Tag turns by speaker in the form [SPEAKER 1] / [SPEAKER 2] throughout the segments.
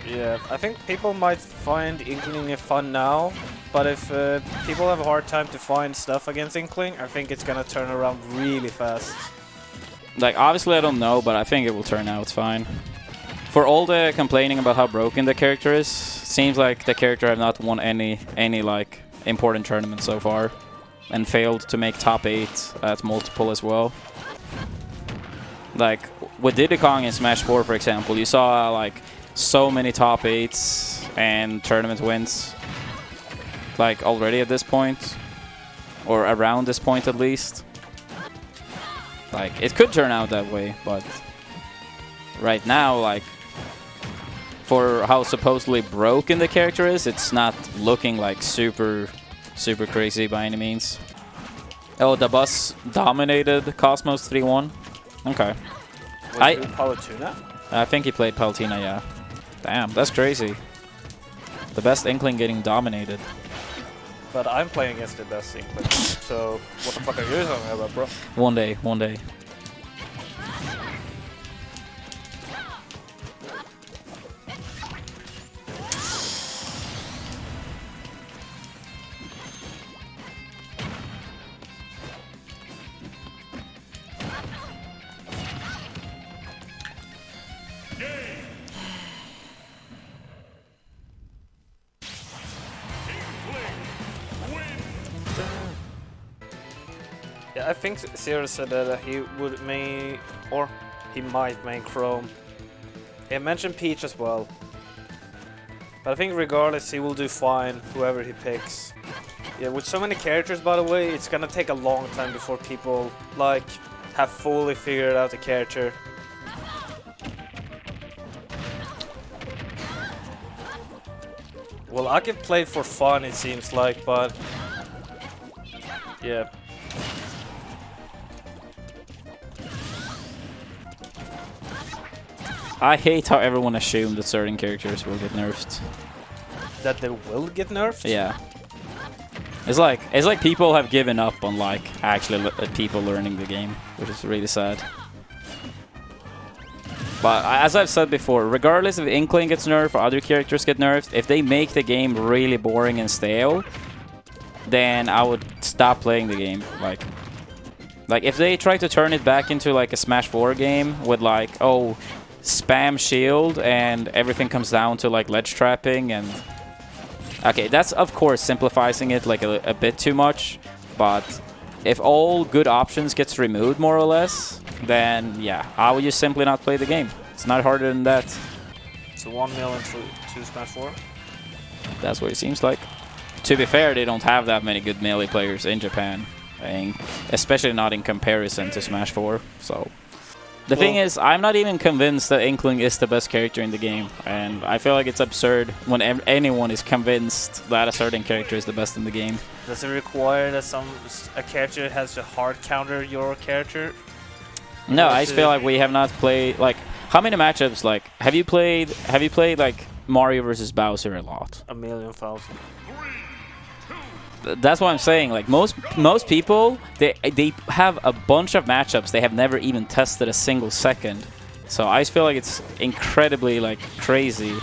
[SPEAKER 1] Yeah, I think people might find Inkling fun now, but if people have a hard time to find stuff against Inkling, I think it's gonna turn around really fast.
[SPEAKER 2] Like, obviously I don't know, but I think it will turn out fine. For all the complaining about how broken the character is, seems like the character have not won any like important tournaments so far, and failed to make top 8 at multiple as well. Like with Diddy Kong in Smash 4, for example, you saw like so many top 8s and tournament wins, like already at this point, or around this point at least. Like it could turn out that way, but right now, like for how supposedly broken the character is, it's not looking like super crazy by any means. Oh, the bus dominated Cosmos 3-1. Okay. I think he played Palutena, yeah. Damn, that's crazy. The best Inkling getting dominated.
[SPEAKER 1] But I'm playing against the best Inkling, so what the fuck are you talking about, bro?
[SPEAKER 2] One day, one day.
[SPEAKER 1] Yeah, I think Zero said that he would or he might main Chrome. He mentioned Peach as well. But I think regardless, he will do fine, whoever he picks. Yeah, with so many characters, by the way, it's gonna take a long time before people, like, have fully figured out the character. Well, I could play it for fun, it seems like, but... yeah.
[SPEAKER 2] I hate how everyone assumed that certain characters will get nerfed.
[SPEAKER 1] That they will get nerfed?
[SPEAKER 2] Yeah. It's like people have given up on like actually people learning the game, which is really sad. But as I've said before, regardless if Inkling gets nerfed or other characters get nerfed, if they make the game really boring and stale, then I would stop playing the game. Like if they try to turn it back into like a Smash 4 game with like, oh, spam shield and everything comes down to like ledge trapping and... Okay, that's of course simplifying it like a bit too much, but if all good options gets removed more or less, then yeah, I would just simply not play the game. It's not harder than that.
[SPEAKER 1] So 1 million to Smash 4?
[SPEAKER 2] That's what it seems like. To be fair, they don't have that many good melee players in Japan, especially not in comparison to Smash 4, so... The thing is, I'm not even convinced that Inkling is the best character in the game, and I feel like it's absurd when anyone is convinced that a certain character is the best in the game.
[SPEAKER 1] Does it require that a character has to hard counter your character?
[SPEAKER 2] No, I just feel like we have not played like how many matchups like have you played like Mario versus Bowser a lot?
[SPEAKER 1] A million thousand.
[SPEAKER 2] That's what I'm saying. Like most people, they have a bunch of matchups they have never even tested a single second. So I just feel like it's incredibly like crazy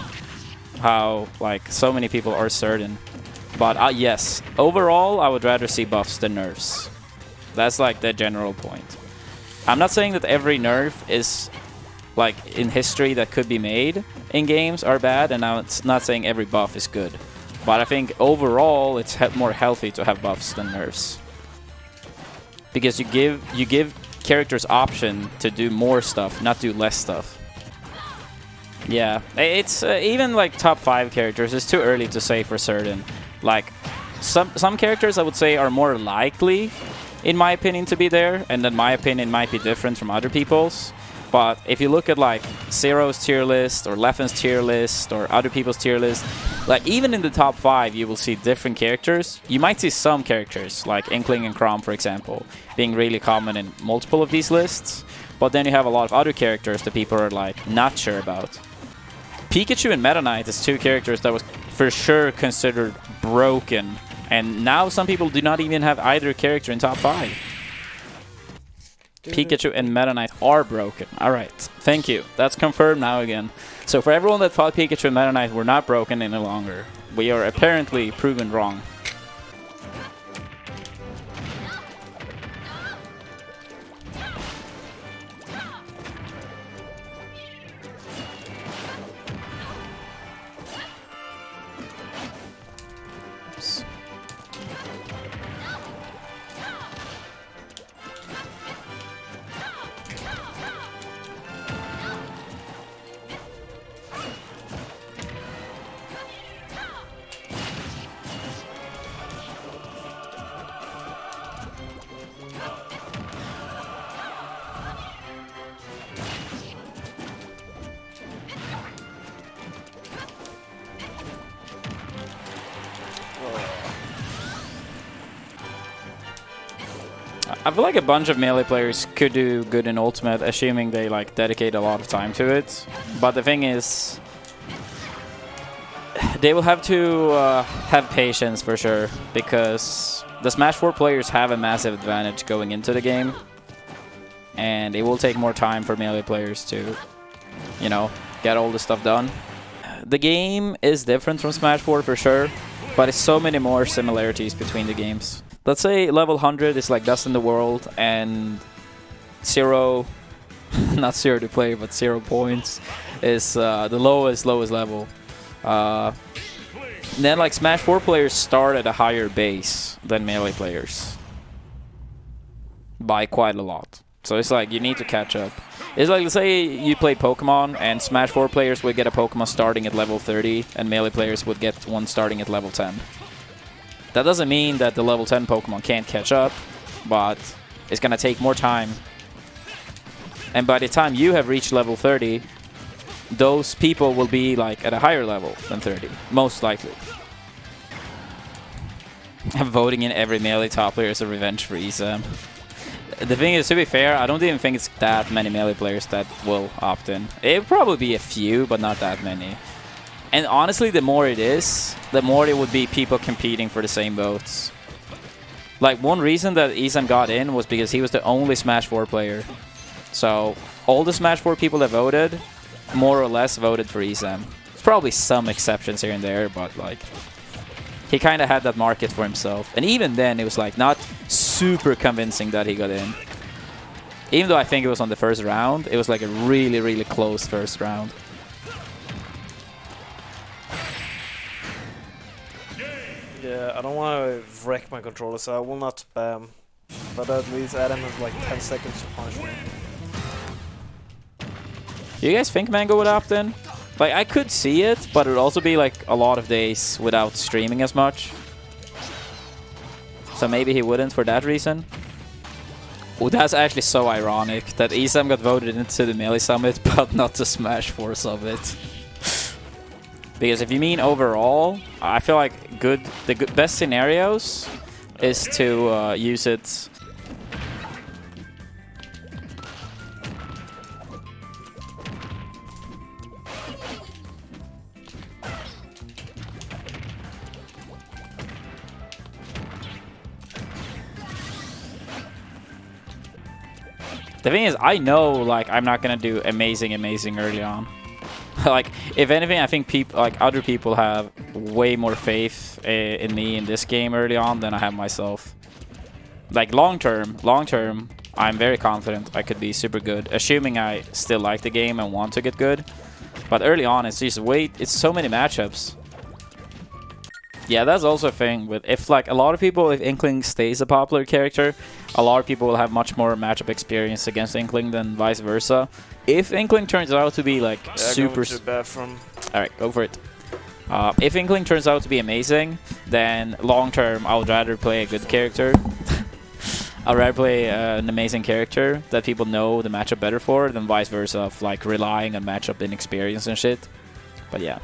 [SPEAKER 2] how like so many people are certain. But yes, overall I would rather see buffs than nerfs. That's like the general point. I'm not saying that every nerf is like in history that could be made in games are bad, and I'm not saying every buff is good. But I think overall it's more healthy to have buffs than nerfs, because you give characters option to do more stuff, not do less stuff. Yeah, it's even like top 5 characters. It's too early to say for certain. Like some characters I would say are more likely, in my opinion, to be there, and then my opinion might be different from other people's. But if you look at like Zero's tier list or Leffen's tier list or other people's tier list, like even in the top 5 you will see different characters. You might see some characters like Inkling and Chrom, for example, being really common in multiple of these lists. But then you have a lot of other characters that people are like not sure about. Pikachu and Meta Knight is 2 characters that was for sure considered broken, and now some people do not even have either character in top 5. Pikachu and Meta Knight are broken. Alright, thank you. That's confirmed now again. So for everyone that thought Pikachu and Meta Knight were not broken any longer, we are apparently proven wrong. I feel like a bunch of melee players could do good in Ultimate, assuming they like dedicate a lot of time to it. But the thing is, they will have to have patience for sure, because the Smash 4 players have a massive advantage going into the game, and it will take more time for melee players to, you know, get all the stuff done. The game is different from Smash 4 for sure, but it's so many more similarities between the games. Let's say level 100 is like dust in the world, and 0, not 0 to play, but 0 points is the lowest level. Then like Smash 4 players start at a higher base than melee players by quite a lot. So it's like you need to catch up. It's like, let's say you play Pokemon and Smash 4 players would get a Pokemon starting at level 30 and melee players would get one starting at level 10. That doesn't mean that the level 10 Pokemon can't catch up, but it's gonna take more time. And by the time you have reached level 30, those people will be like at a higher level than 30, most likely. I'm voting in every melee top player as a revenge for Isam. The thing is, to be fair, I don't even think it's that many melee players that will opt in. It'll probably be a few, but not that many. And honestly, the more it is, the more it would be people competing for the same votes. Like, one reason that Isam got in was because he was the only Smash 4 player. So, all the Smash 4 people that voted, more or less voted for Isam. There's probably some exceptions here and there, but like, he kind of had that market for himself. And even then, it was like not super convincing that he got in. Even though I think it was on the first round, it was like a really, really close first round.
[SPEAKER 1] Yeah, I don't want to wreck my controller, so I will not spam. But at least Adam has like 10 seconds to punish me.
[SPEAKER 2] Do you guys think Mango would opt in? Like, I could see it, but it would also be like a lot of days without streaming as much. So maybe he wouldn't for that reason. Oh, that's actually so ironic that Isam got voted into the Melee Summit, but not the Smash 4 Summit. Because if you mean overall, I feel like the best scenarios is to use it. The thing is, I know like I'm not gonna do amazing early on. Like, if anything, I think people, like other people, have way more faith in me in this game early on than I have myself. Like long term, I'm very confident I could be super good, assuming I still like the game and want to get good. But early on, it's just it's so many matchups. Yeah, that's also a thing with if like a lot of people, if Inkling stays a popular character, a lot of people will have much more matchup experience against Inkling than vice versa. If Inkling turns out to be like super...
[SPEAKER 1] To the bathroom.
[SPEAKER 2] Alright, go for it. If Inkling turns out to be amazing, then long term I would rather play a good character. I'd rather play an amazing character that people know the matchup better for than vice versa, of like relying on matchup inexperience and shit. But yeah.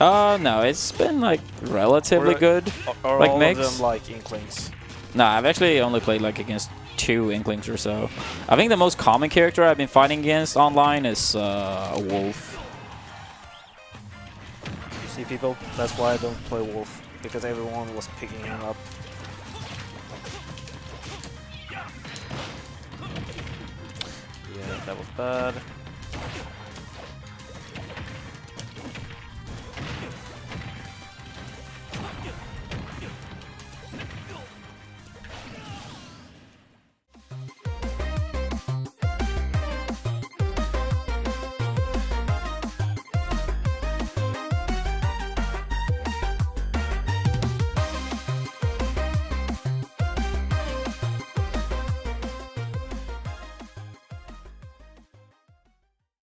[SPEAKER 2] No, it's been like relatively good.
[SPEAKER 1] Are
[SPEAKER 2] like
[SPEAKER 1] all
[SPEAKER 2] mix.
[SPEAKER 1] of them like Inklings?
[SPEAKER 2] No, I've actually only played like against 2 Inklings or so. I think the most common character I've been fighting against online is a Wolf.
[SPEAKER 1] You see, people, that's why I don't play Wolf, because everyone was picking him up. Yeah, that was bad.